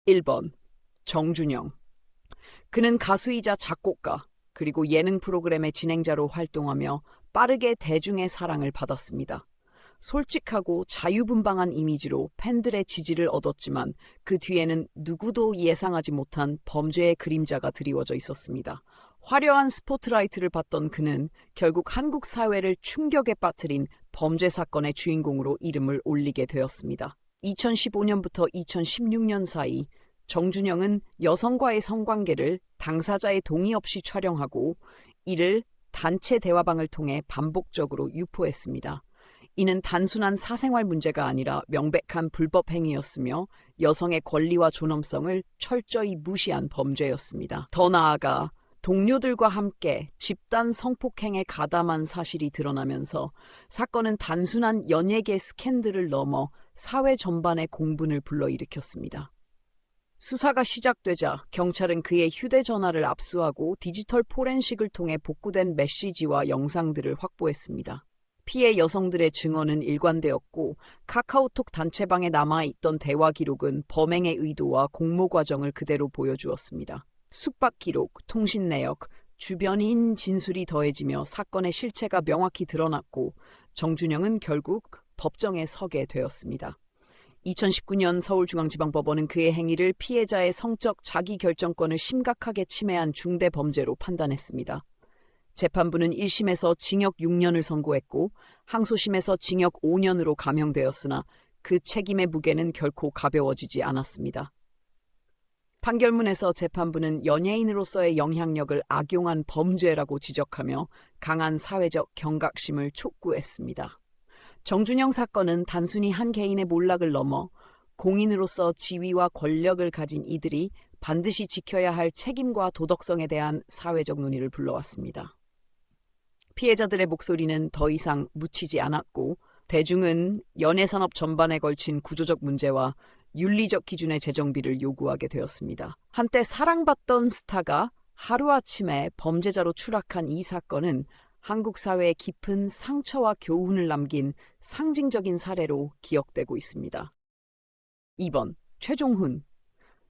1번 정준영. 그는 가수이자 작곡가 그리고 예능 프로그램의 진행자로 활동하며 빠르게 대중의 사랑을 받았습니다. 솔직하고 자유분방한 이미지로 팬들의 지지를 얻었지만 그 뒤에는 누구도 예상하지 못한 범죄의 그림자가 드리워져 있었습니다. 화려한 스포트라이트를 받던 그는 결국 한국 사회를 충격에 빠뜨린 범죄 사건의 주인공으로 이름을 올리게 되었습니다. 2015년부터 2016년 사이 정준영은 여성과의 성관계를 당사자의 동의 없이 촬영하고 이를 단체 대화방을 통해 반복적으로 유포했습니다. 이는 단순한 사생활 문제가 아니라 명백한 불법 행위였으며 여성의 권리와 존엄성을 철저히 무시한 범죄였습니다. 더 나아가 동료들과 함께 집단 성폭행에 가담한 사실이 드러나면서 사건은 단순한 연예계 스캔들을 넘어 사회 전반의 공분을 불러일으켰습니다. 수사가 시작되자 경찰은 그의 휴대전화를 압수하고 디지털 포렌식을 통해 복구된 메시지와 영상들을 확보했습니다. 피해 여성들의 증언은 일관되었고 카카오톡 단체방에 남아있던 대화 기록은 범행의 의도와 공모 과정을 그대로 보여주었습니다. 숙박 기록, 통신 내역, 주변인 진술이 더해지며 사건의 실체가 명확히 드러났고 정준영은 결국 법정에 서게 되었습니다. 2019년 서울중앙지방법원은 그의 행위를 피해자의 성적 자기결정권을 심각하게 침해한 중대 범죄로 판단했습니다. 재판부는 1심에서 징역 6년을 선고했고 항소심에서 징역 5년으로 감형되었으나 그 책임의 무게는 결코 가벼워지지 않았습니다. 판결문에서 재판부는 연예인으로서의 영향력을 악용한 범죄라고 지적하며 강한 사회적 경각심을 촉구했습니다. 정준영 사건은 단순히 한 개인의 몰락을 넘어 공인으로서 지위와 권력을 가진 이들이 반드시 지켜야 할 책임과 도덕성에 대한 사회적 논의를 불러왔습니다. 피해자들의 목소리는 더 이상 묻히지 않았고 대중은 연예산업 전반에 걸친 구조적 문제와 윤리적 기준의 재정비를 요구하게 되었습니다. 한때 사랑받던 스타가 하루아침에 범죄자로 추락한 이 사건은 한국 사회에 깊은 상처와 교훈을 남긴 상징적인 사례로 기억되고 있습니다. 2번 최종훈.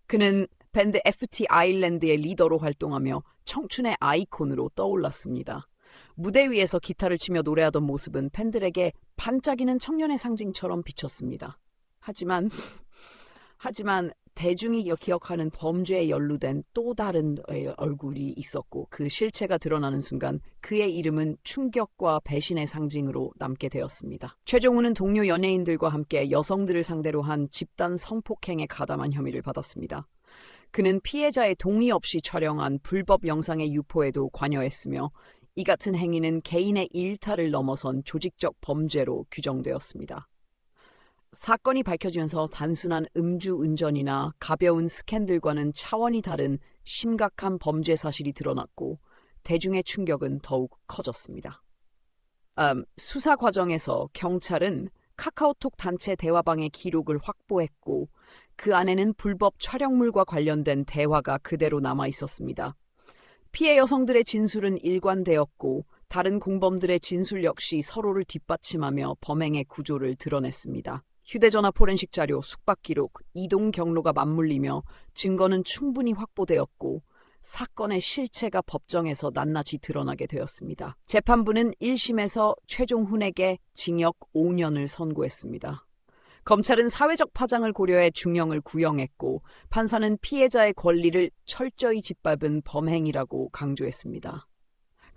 그는 밴드 FT 아일랜드의 리더로 활동하며 청춘의 아이콘으로 떠올랐습니다. 무대 위에서 기타를 치며 노래하던 모습은 팬들에게 반짝이는 청년의 상징처럼 비쳤습니다. 하지만 대중이 기억하는 범죄에 연루된 또 다른 얼굴이 있었고 그 실체가 드러나는 순간 그의 이름은 충격과 배신의 상징으로 남게 되었습니다. 최종훈은 동료 연예인들과 함께 여성들을 상대로 한 집단 성폭행에 가담한 혐의를 받았습니다. 그는 피해자의 동의 없이 촬영한 불법 영상의 유포에도 관여했으며 이 같은 행위는 개인의 일탈을 넘어선 조직적 범죄로 규정되었습니다. 사건이 밝혀지면서 단순한 음주운전이나 가벼운 스캔들과는 차원이 다른 심각한 범죄 사실이 드러났고 대중의 충격은 더욱 커졌습니다. 수사 과정에서 경찰은 카카오톡 단체 대화방의 기록을 확보했고 그 안에는 불법 촬영물과 관련된 대화가 그대로 남아 있었습니다. 피해 여성들의 진술은 일관되었고 다른 공범들의 진술 역시 서로를 뒷받침하며 범행의 구조를 드러냈습니다. 휴대전화 포렌식 자료, 숙박 기록, 이동 경로가 맞물리며 증거는 충분히 확보되었고 사건의 실체가 법정에서 낱낱이 드러나게 되었습니다. 재판부는 1심에서 최종훈에게 징역 5년을 선고했습니다. 검찰은 사회적 파장을 고려해 중형을 구형했고 판사는 피해자의 권리를 철저히 짓밟은 범행이라고 강조했습니다.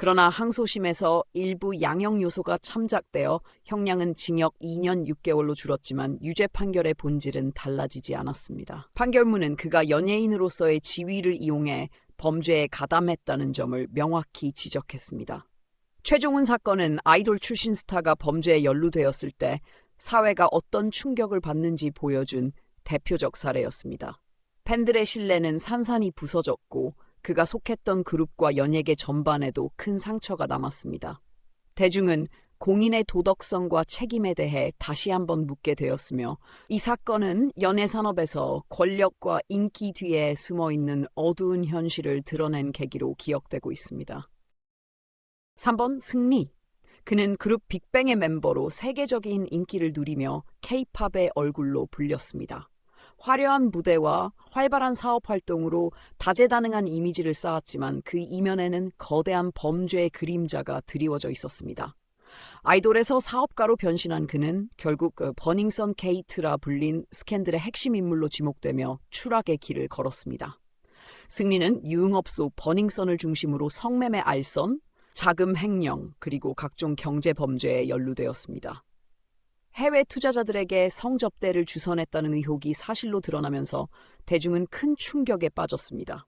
그러나 항소심에서 일부 양형 요소가 참작되어 형량은 징역 2년 6개월로 줄었지만 유죄 판결의 본질은 달라지지 않았습니다. 판결문은 그가 연예인으로서의 지위를 이용해 범죄에 가담했다는 점을 명확히 지적했습니다. 최종훈 사건은 아이돌 출신 스타가 범죄에 연루되었을 때 사회가 어떤 충격을 받는지 보여준 대표적 사례였습니다. 팬들의 신뢰는 산산이 부서졌고 그가 속했던 그룹과 연예계 전반에도 큰 상처가 남았습니다. 대중은 공인의 도덕성과 책임에 대해 다시 한번 묻게 되었으며 이 사건은 연예산업에서 권력과 인기 뒤에 숨어있는 어두운 현실을 드러낸 계기로 기억되고 있습니다. 3번 승리. 그는 그룹 빅뱅의 멤버로 세계적인 인기를 누리며 K-팝의 얼굴로 불렸습니다. 화려한 무대와 활발한 사업 활동으로 다재다능한 이미지를 쌓았지만 그 이면에는 거대한 범죄의 그림자가 드리워져 있었습니다. 아이돌에서 사업가로 변신한 그는 결국 버닝썬 케이트라 불린 스캔들의 핵심 인물로 지목되며 추락의 길을 걸었습니다. 승리는 유흥업소 버닝썬을 중심으로 성매매 알선, 자금 횡령, 그리고 각종 경제 범죄에 연루되었습니다. 해외 투자자들에게 성접대를 주선했다는 의혹이 사실로 드러나면서 대중은 큰 충격에 빠졌습니다.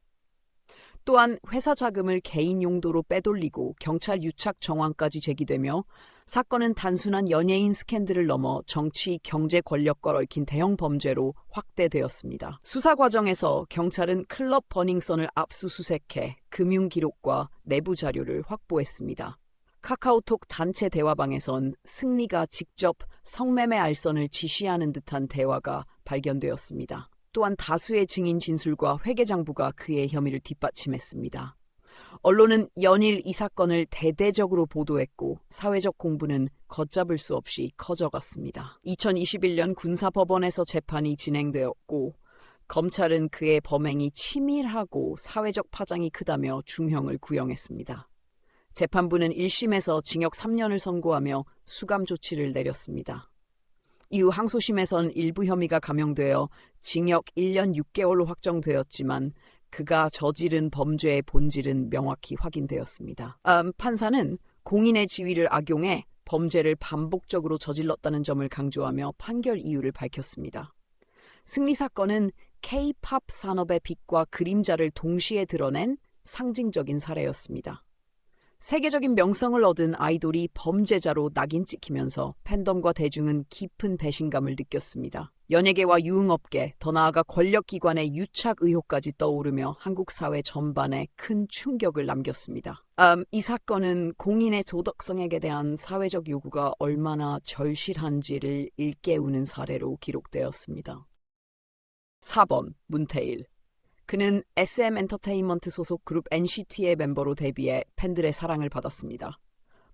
또한 회사 자금을 개인 용도로 빼돌리고 경찰 유착 정황까지 제기되며 사건은 단순한 연예인 스캔들을 넘어 정치, 경제 권력과 얽힌 대형 범죄로 확대되었습니다. 수사 과정에서 경찰은 클럽 버닝썬을 압수수색해 금융 기록과 내부 자료를 확보했습니다. 카카오톡 단체 대화방에선 승리가 직접 성매매 알선을 지시하는 듯한 대화가 발견되었습니다. 또한 다수의 증인 진술과 회계장부가 그의 혐의를 뒷받침했습니다. 언론은 연일 이 사건을 대대적으로 보도했고 사회적 공분은 걷잡을 수 없이 커져갔습니다. 2021년 군사법원에서 재판이 진행되었고 검찰은 그의 범행이 치밀하고 사회적 파장이 크다며 중형을 구형했습니다. 재판부는 1심에서 징역 3년을 선고하며 수감 조치를 내렸습니다. 이후 항소심에선 일부 혐의가 감형되어 징역 1년 6개월로 확정되었지만 그가 저지른 범죄의 본질은 명확히 확인되었습니다. 판사는 공인의 지위를 악용해 범죄를 반복적으로 저질렀다는 점을 강조하며 판결 이유를 밝혔습니다. 승리 사건은 K-팝 산업의 빛과 그림자를 동시에 드러낸 상징적인 사례였습니다. 세계적인 명성을 얻은 아이돌이 범죄자로 낙인 찍히면서 팬덤과 대중은 깊은 배신감을 느꼈습니다. 연예계와 유흥업계, 더 나아가 권력기관의 유착 의혹까지 떠오르며 한국 사회 전반에 큰 충격을 남겼습니다. 이 사건은 공인의 도덕성에 대한 사회적 요구가 얼마나 절실한지를 일깨우는 사례로 기록되었습니다. 4번, 문태일. 그는 SM 엔터테인먼트 소속 그룹 NCT의 멤버로 데뷔해 팬들의 사랑을 받았습니다.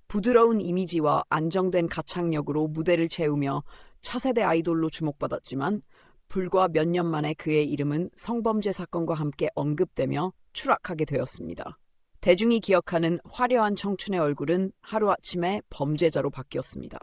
부드러운 이미지와 안정된 가창력으로 무대를 채우며 차세대 아이돌로 주목받았지만 불과 몇 년 만에 그의 이름은 성범죄 사건과 함께 언급되며 추락하게 되었습니다. 대중이 기억하는 화려한 청춘의 얼굴은 하루아침에 범죄자로 바뀌었습니다.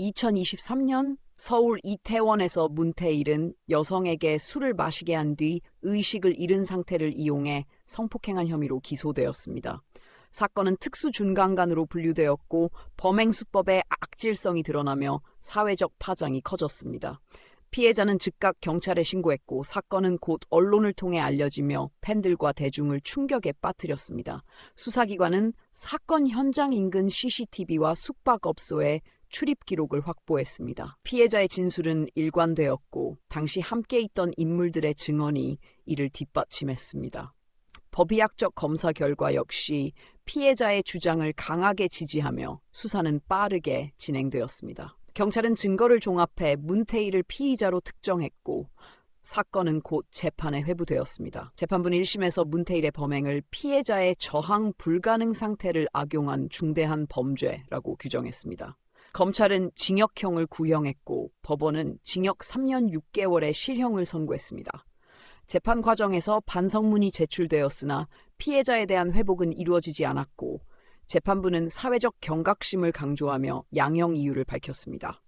2023년 서울 이태원에서 문태일은 여성에게 술을 마시게 한 뒤 의식을 잃은 상태를 이용해 성폭행한 혐의로 기소되었습니다. 사건은 특수준강간으로 분류되었고 범행 수법의 악질성이 드러나며 사회적 파장이 커졌습니다. 피해자는 즉각 경찰에 신고했고 사건은 곧 언론을 통해 알려지며 팬들과 대중을 충격에 빠뜨렸습니다. 수사기관은 사건 현장 인근 CCTV와 숙박업소에 출입 기록을 확보했습니다. 피해자의 진술은 일관되었고 당시 함께 있던 인물들의 증언이 이를 뒷받침했습니다. 법의학적 검사 결과 역시 피해자의 주장을 강하게 지지하며 수사는 빠르게 진행되었습니다. 경찰은 증거를 종합해 문태일을 피의자로 특정했고 사건은 곧 재판에 회부되었습니다. 재판부는 1심에서 문태일의 범행을 피해자의 저항 불가능 상태를 악용한 중대한 범죄라고 규정했습니다. 검찰은 징역형을 구형했고 법원은 징역 3년 6개월의 실형을 선고했습니다. 재판 과정에서 반성문이 제출되었으나 피해자에 대한 회복은 이루어지지 않았고 재판부는 사회적 경각심을 강조하며 양형 이유를 밝혔습니다.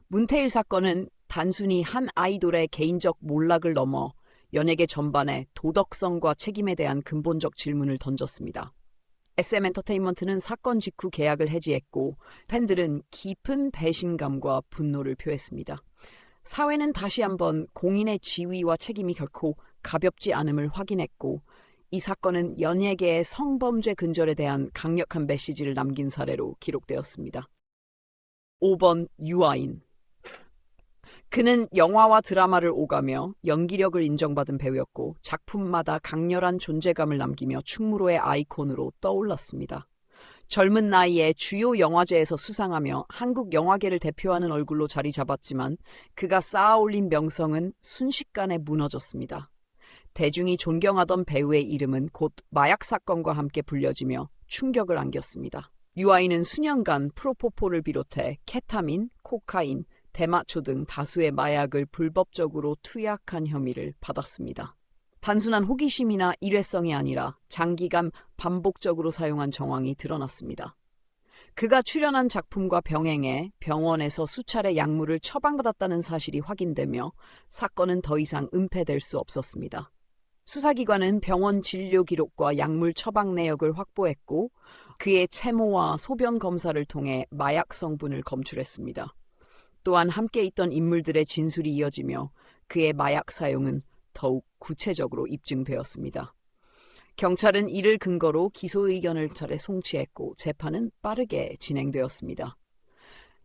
문태일 사건은 단순히 한 아이돌의 개인적 몰락을 넘어 연예계 전반에 도덕성과 책임에 대한 근본적 질문을 던졌습니다. SM 엔터테인먼트는 사건 직후 계약을 해지했고 팬들은 깊은 배신감과 분노를 표했습니다. 사회는 다시 한번 공인의 지위와 책임이 결코 가볍지 않음을 확인했고 이 사건은 연예계의 성범죄 근절에 대한 강력한 메시지를 남긴 사례로 기록되었습니다. 5번 유아인. 그는 영화와 드라마를 오가며 연기력을 인정받은 배우였고 작품마다 강렬한 존재감을 남기며 충무로의 아이콘으로 떠올랐습니다. 젊은 나이에 주요 영화제에서 수상하며 한국 영화계를 대표하는 얼굴로 자리 잡았지만 그가 쌓아올린 명성은 순식간에 무너졌습니다. 대중이 존경하던 배우의 이름은 곧 마약 사건과 함께 불려지며 충격을 안겼습니다. 유아인은 수년간 프로포폴을 비롯해 케타민, 코카인, 대마초 등 다수의 마약을 불법적으로 투약한 혐의를 받았습니다. 단순한 호기심이나 일회성이 아니라 장기간 반복적으로 사용한 정황이 드러났습니다. 그가 출연한 작품과 병행해 병원에서 수차례 약물을 처방받았다는 사실이 확인되며 사건은 더 이상 은폐될 수 없었습니다. 수사기관은 병원 진료 기록과 약물 처방 내역을 확보했고 그의 체모와 소변 검사를 통해 마약 성분을 검출했습니다. 또한 함께 있던 인물들의 진술이 이어지며 그의 마약 사용은 더욱 구체적으로 입증되었습니다. 경찰은 이를 근거로 기소 의견을 차례 송치했고 재판은 빠르게 진행되었습니다.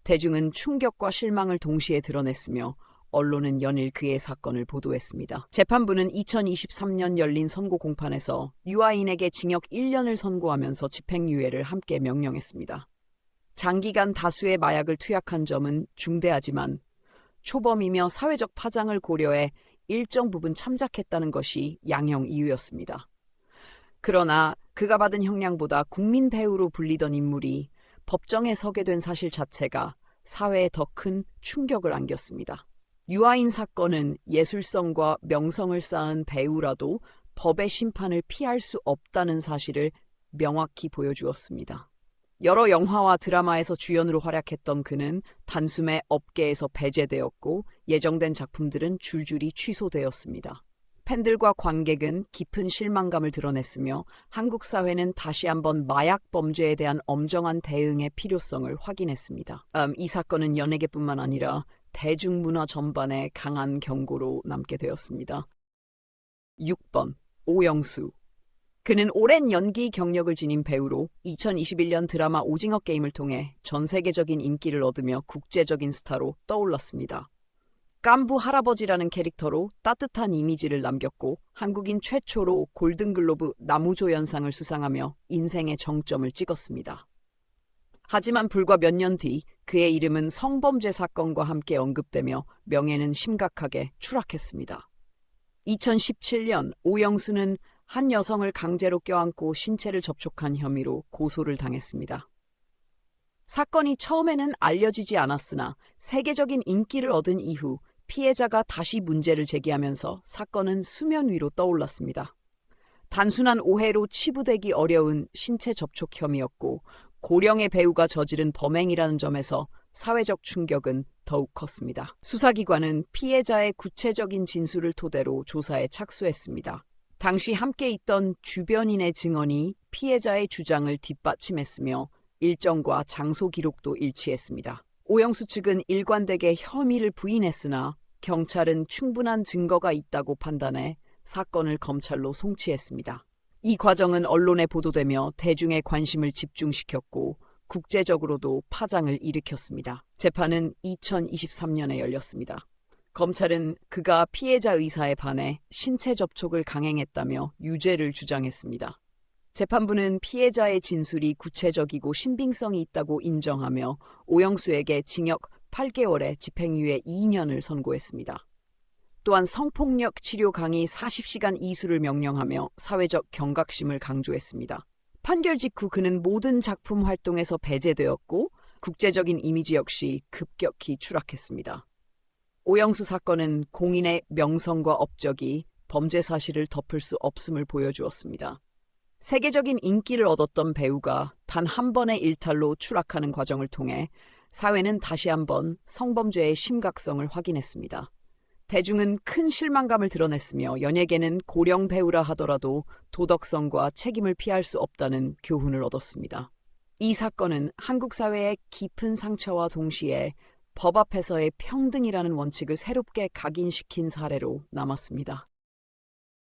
대중은 충격과 실망을 동시에 드러냈으며 언론은 연일 그의 사건을 보도했습니다. 재판부는 2023년 열린 선고 공판에서 유아인에게 징역 1년을 선고하면서 집행유예를 함께 명령했습니다. 장기간 다수의 마약을 투약한 점은 중대하지만 초범이며 사회적 파장을 고려해 일정 부분 참작했다는 것이 양형 이유였습니다. 그러나 그가 받은 형량보다 국민 배우로 불리던 인물이 법정에 서게 된 사실 자체가 사회에 더 큰 충격을 안겼습니다. 유아인 사건은 예술성과 명성을 쌓은 배우라도 법의 심판을 피할 수 없다는 사실을 명확히 보여주었습니다. 여러 영화와 드라마에서 주연으로 활약했던 그는 단숨에 업계에서 배제되었고 예정된 작품들은 줄줄이 취소되었습니다. 팬들과 관객은 깊은 실망감을 드러냈으며 한국 사회는 다시 한번 마약 범죄에 대한 엄정한 대응의 필요성을 확인했습니다. 이 사건은 연예계뿐만 아니라 대중문화 전반에 강한 경고로 남게 되었습니다. 6번 오영수. 그는 오랜 연기 경력을 지닌 배우로 2021년 드라마 오징어 게임을 통해 전 세계적인 인기를 얻으며 국제적인 스타로 떠올랐습니다. 깐부 할아버지라는 캐릭터로 따뜻한 이미지를 남겼고 한국인 최초로 골든글로브 나무조연상을 수상하며 인생의 정점을 찍었습니다. 하지만 불과 몇 년 뒤 그의 이름은 성범죄 사건과 함께 언급되며 명예는 심각하게 추락했습니다. 2017년 오영수는 한 여성을 강제로 껴안고 신체를 접촉한 혐의로 고소를 당했습니다. 사건이 처음에는 알려지지 않았으나 세계적인 인기를 얻은 이후 피해자가 다시 문제를 제기하면서 사건은 수면 위로 떠올랐습니다. 단순한 오해로 치부되기 어려운 신체 접촉 혐의였고 고령의 배우가 저지른 범행이라는 점에서 사회적 충격은 더욱 컸습니다. 수사기관은 피해자의 구체적인 진술을 토대로 조사에 착수했습니다. 당시 함께 있던 주변인의 증언이 피해자의 주장을 뒷받침했으며 일정과 장소 기록도 일치했습니다. 오영수 측은 일관되게 혐의를 부인했으나 경찰은 충분한 증거가 있다고 판단해 사건을 검찰로 송치했습니다. 이 과정은 언론에 보도되며 대중의 관심을 집중시켰고 국제적으로도 파장을 일으켰습니다. 재판은 2023년에 열렸습니다. 검찰은 그가 피해자 의사에 반해 신체 접촉을 강행했다며 유죄를 주장했습니다. 재판부는 피해자의 진술이 구체적이고 신빙성이 있다고 인정하며 오영수에게 징역 8개월에 집행유예 2년을 선고했습니다. 또한 성폭력 치료 강의 40시간 이수를 명령하며 사회적 경각심을 강조했습니다. 판결 직후 그는 모든 작품 활동에서 배제되었고 국제적인 이미지 역시 급격히 추락했습니다. 오영수 사건은 공인의 명성과 업적이 범죄 사실을 덮을 수 없음을 보여주었습니다. 세계적인 인기를 얻었던 배우가 단 한 번의 일탈로 추락하는 과정을 통해 사회는 다시 한번 성범죄의 심각성을 확인했습니다. 대중은 큰 실망감을 드러냈으며 연예계는 고령 배우라 하더라도 도덕성과 책임을 피할 수 없다는 교훈을 얻었습니다. 이 사건은 한국 사회의 깊은 상처와 동시에 법 앞에서의 평등이라는 원칙을 새롭게 각인시킨 사례로 남았습니다.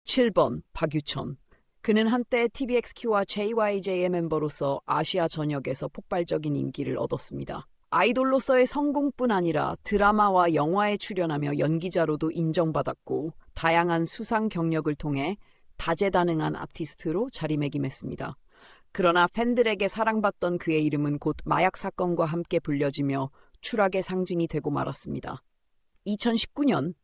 7번 박유천. 그는 한때 TVXQ와 JYJ의 멤버로서 아시아 전역에서 폭발적인 인기를 얻었습니다. 아이돌로서의 성공뿐 아니라 드라마와 영화에 출연하며 연기자로도 인정받았고 다양한 수상 경력을 통해 다재다능한 아티스트로 자리매김했습니다. 그러나 팬들에게 사랑받던 그의 이름은 곧 마약 사건과 함께 불려지며 추락의 상징이 되고 말았습니다. 2019년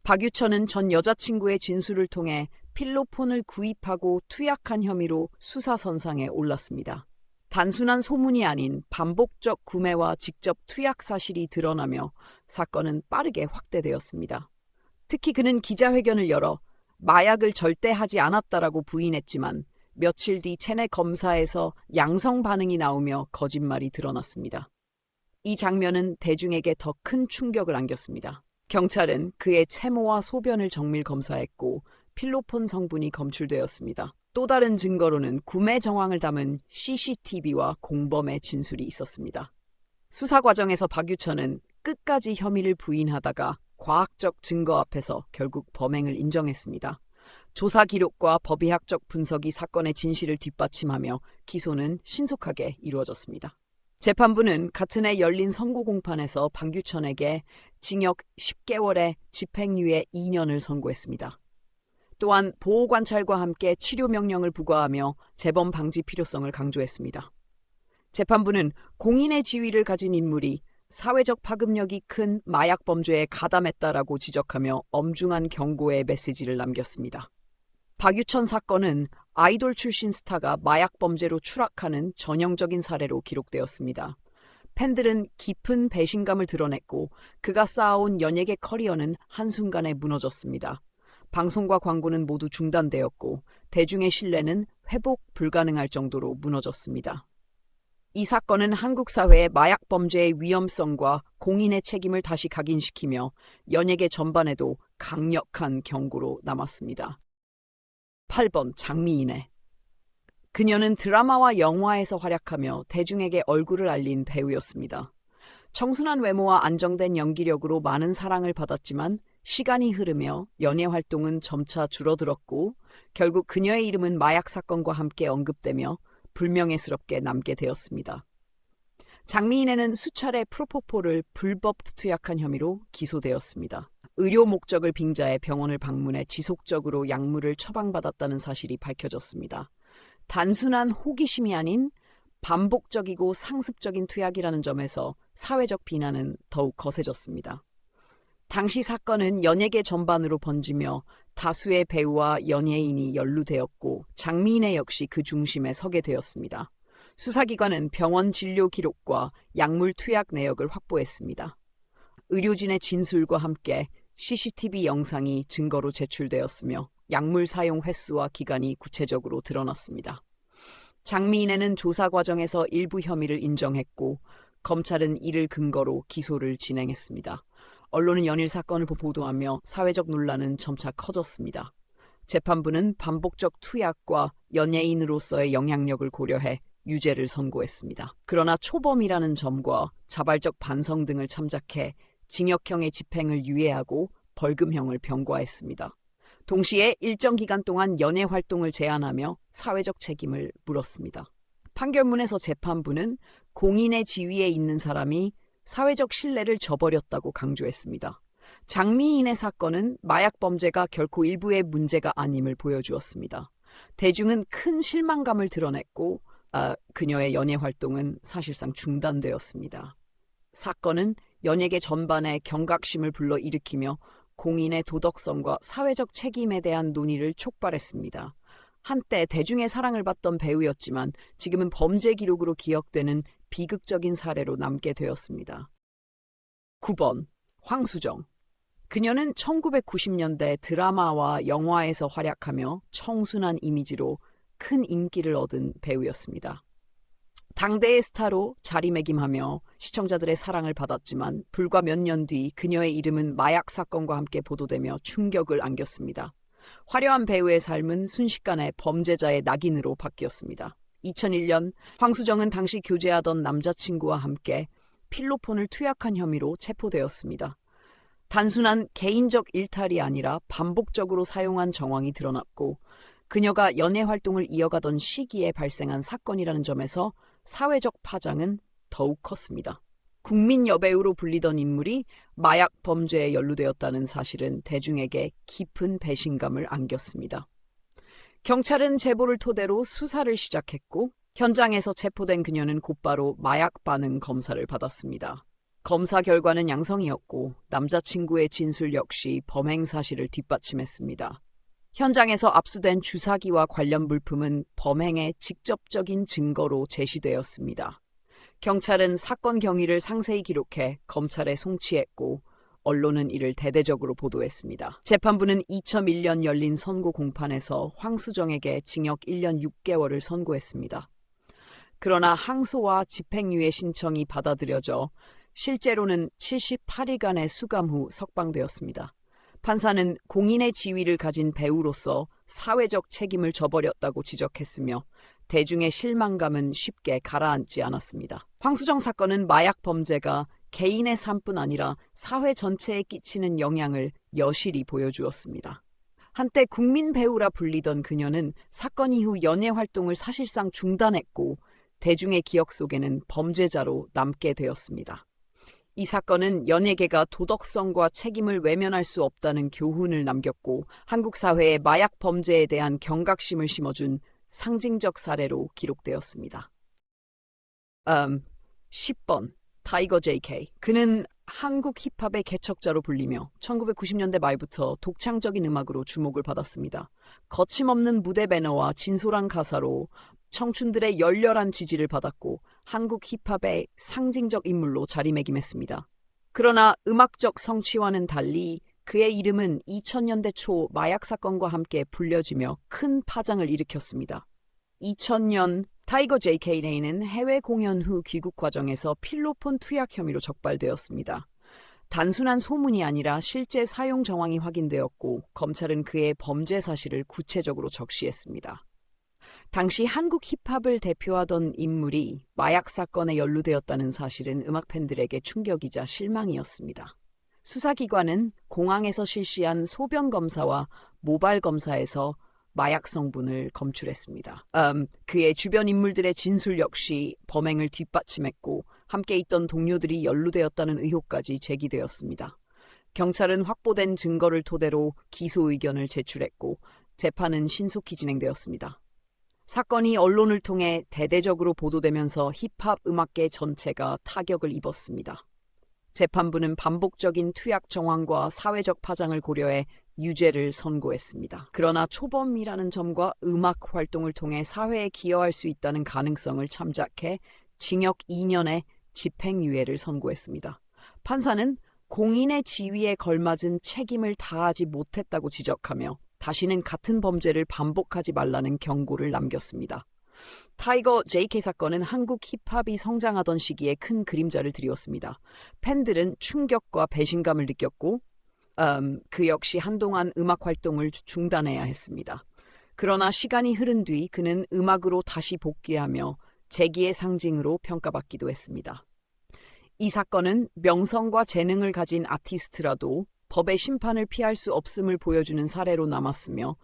박유천은 전 여자친구의 진술을 통해 필로폰을 구입하고 투약한 혐의로 수사선상에 올랐습니다. 단순한 소문이 아닌 반복적 구매와 직접 투약 사실이 드러나며 사건은 빠르게 확대되었습니다. 특히 그는 기자회견을 열어 마약을 절대 하지 않았다라고 부인했지만 며칠 뒤 체내 검사에서 양성 반응이 나오며 거짓말이 드러났습니다. 이 장면은 대중에게 더 큰 충격을 안겼습니다. 경찰은 그의 체모와 소변을 정밀 검사했고 필로폰 성분이 검출되었습니다. 또 다른 증거로는 구매 정황을 담은 CCTV와 공범의 진술이 있었습니다. 수사 과정에서 박유천은 끝까지 혐의를 부인하다가 과학적 증거 앞에서 결국 범행을 인정했습니다. 조사 기록과 법의학적 분석이 사건의 진실을 뒷받침하며 기소는 신속하게 이루어졌습니다. 재판부는 같은 해 열린 선고 공판에서 박유천에게 징역 10개월에 집행유예 2년을 선고했습니다. 또한 보호관찰과 함께 치료 명령을 부과하며 재범 방지 필요성을 강조했습니다. 재판부는 공인의 지위를 가진 인물이 사회적 파급력이 큰 마약 범죄에 가담했다라고 지적하며 엄중한 경고의 메시지를 남겼습니다. 박유천 사건은 아이돌 출신 스타가 마약 범죄로 추락하는 전형적인 사례로 기록되었습니다. 팬들은 깊은 배신감을 드러냈고 그가 쌓아온 연예계 커리어는 한순간에 무너졌습니다. 방송과 광고는 모두 중단되었고 대중의 신뢰는 회복 불가능할 정도로 무너졌습니다. 이 사건은 한국 사회의 마약 범죄의 위험성과 공인의 책임을 다시 각인시키며 연예계 전반에도 강력한 경고로 남았습니다. 8번 장미인애. 그녀는 드라마와 영화에서 활약하며 대중에게 얼굴을 알린 배우였습니다. 청순한 외모와 안정된 연기력으로 많은 사랑을 받았지만 시간이 흐르며 연예 활동은 점차 줄어들었고 결국 그녀의 이름은 마약 사건과 함께 언급되며 불명예스럽게 남게 되었습니다. 장미인애는 수차례 프로포폴을 불법 투약한 혐의로 기소되었습니다. 의료 목적을 빙자해 병원을 방문해 지속적으로 약물을 처방받았다는 사실이 밝혀졌습니다. 단순한 호기심이 아닌 반복적이고 상습적인 투약이라는 점에서 사회적 비난은 더욱 거세졌습니다. 당시 사건은 연예계 전반으로 번지며 다수의 배우와 연예인이 연루되었고 장미인애 역시 그 중심에 서게 되었습니다. 수사기관은 병원 진료 기록과 약물 투약 내역을 확보했습니다. 의료진의 진술과 함께 CCTV 영상이 증거로 제출되었으며 약물 사용 횟수와 기간이 구체적으로 드러났습니다. 장미인애는 조사 과정에서 일부 혐의를 인정했고 검찰은 이를 근거로 기소를 진행했습니다. 언론은 연일 사건을 보도하며 사회적 논란은 점차 커졌습니다. 재판부는 반복적 투약과 연예인으로서의 영향력을 고려해 유죄를 선고했습니다. 그러나 초범이라는 점과 자발적 반성 등을 참작해 징역형의 집행을 유예하고 벌금형을 병과했습니다. 동시에 일정 기간 동안 연예 활동을 제한하며 사회적 책임을 물었습니다. 판결문에서 재판부는 공인의 지위에 있는 사람이 사회적 신뢰를 저버렸다고 강조했습니다. 장미인의 사건은 마약 범죄가 결코 일부의 문제가 아님을 보여주었습니다. 대중은 큰 실망감을 드러냈고 그녀의 연예 활동은 사실상 중단되었습니다. 사건은 연예계 전반에 경각심을 불러일으키며 공인의 도덕성과 사회적 책임에 대한 논의를 촉발했습니다. 한때 대중의 사랑을 받던 배우였지만 지금은 범죄 기록으로 기억되는 비극적인 사례로 남게 되었습니다. 9번 황수정. 그녀는 1990년대 드라마와 영화에서 활약하며 청순한 이미지로 큰 인기를 얻은 배우였습니다. 당대의 스타로 자리매김하며 시청자들의 사랑을 받았지만 불과 몇 년 뒤 그녀의 이름은 마약 사건과 함께 보도되며 충격을 안겼습니다. 화려한 배우의 삶은 순식간에 범죄자의 낙인으로 바뀌었습니다. 2001년 황수정은 당시 교제하던 남자친구와 함께 필로폰을 투약한 혐의로 체포되었습니다. 단순한 개인적 일탈이 아니라 반복적으로 사용한 정황이 드러났고 그녀가 연예 활동을 이어가던 시기에 발생한 사건이라는 점에서 사회적 파장은 더욱 컸습니다. 국민 여배우로 불리던 인물이 마약 범죄에 연루되었다는 사실은 대중에게 깊은 배신감을 안겼습니다. 경찰은 제보를 토대로 수사를 시작했고 현장에서 체포된 그녀는 곧바로 마약 반응 검사를 받았습니다. 검사 결과는 양성이었고 남자친구의 진술 역시 범행 사실을 뒷받침했습니다. 현장에서 압수된 주사기와 관련 물품은 범행의 직접적인 증거로 제시되었습니다. 경찰은 사건 경위를 상세히 기록해 검찰에 송치했고 언론은 이를 대대적으로 보도했습니다. 재판부는 2001년 열린 선고 공판에서 황수정에게 징역 1년 6개월을 선고했습니다. 그러나 항소와 집행유예 신청이 받아들여져 실제로는 78일간의 수감 후 석방되었습니다. 판사는 공인의 지위를 가진 배우로서 사회적 책임을 져버렸다고 지적했으며 대중의 실망감은 쉽게 가라앉지 않았습니다. 황수정 사건은 마약 범죄가 개인의 삶뿐 아니라 사회 전체에 끼치는 영향을 여실히 보여주었습니다. 한때 국민 배우라 불리던 그녀는 사건 이후 연예 활동을 사실상 중단했고 대중의 기억 속에는 범죄자로 남게 되었습니다. 이 사건은 연예계가 도덕성과 책임을 외면할 수 없다는 교훈을 남겼고 한국 사회에 마약 범죄에 대한 경각심을 심어준 상징적 사례로 기록되었습니다. 10번 타이거 JK. 그는 한국 힙합의 개척자로 불리며 1990년대 말부터 독창적인 음악으로 주목을 받았습니다. 거침없는 무대 매너와 진솔한 가사로 청춘들의 열렬한 지지를 받았고 한국 힙합의 상징적 인물로 자리매김했습니다. 그러나 음악적 성취와는 달리 그의 이름은 2000년대 초 마약 사건과 함께 불려지며 큰 파장을 일으켰습니다. 2000년 타이거 JK는 해외 공연 후 귀국 과정에서 필로폰 투약 혐의로 적발되었습니다. 단순한 소문이 아니라 실제 사용 정황이 확인되었고 검찰은 그의 범죄 사실을 구체적으로 적시했습니다. 당시 한국 힙합을 대표하던 인물이 마약 사건에 연루되었다는 사실은 음악 팬들에게 충격이자 실망이었습니다. 수사기관은 공항에서 실시한 소변 검사와 모발 검사에서 마약 성분을 검출했습니다. 그의 주변 인물들의 진술 역시 범행을 뒷받침했고 함께 있던 동료들이 연루되었다는 의혹까지 제기되었습니다. 경찰은 확보된 증거를 토대로 기소 의견을 제출했고 재판은 신속히 진행되었습니다. 사건이 언론을 통해 대대적으로 보도되면서 힙합 음악계 전체가 타격을 입었습니다. 재판부는 반복적인 투약 정황과 사회적 파장을 고려해 유죄를 선고했습니다. 그러나 초범이라는 점과 음악 활동을 통해 사회에 기여할 수 있다는 가능성을 참작해 징역 2년의 집행유예를 선고했습니다. 판사는 공인의 지위에 걸맞은 책임을 다하지 못했다고 지적하며 다시는 같은 범죄를 반복하지 말라는 경고를 남겼습니다. 타이거 JK 사건은 한국 힙합이 성장하던 시기에 큰 그림자를 드리웠습니다. 팬들은 충격과 배신감을 느꼈고 그 역시 한동안 음악 활동을 중단해야 했습니다. 그러나 시간이 흐른 뒤 그는 음악으로 다시 복귀하며 재기의 상징으로 평가받기도 했습니다. 이 사건은 명성과 재능을 가진 아티스트라도 법의 심판을 피할 수 없음을 보여주는 사례로 남았으며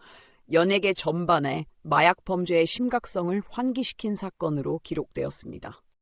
연예계 전반에 마약 범죄의 심각성을 환기시킨 사건으로 기록되었습니다.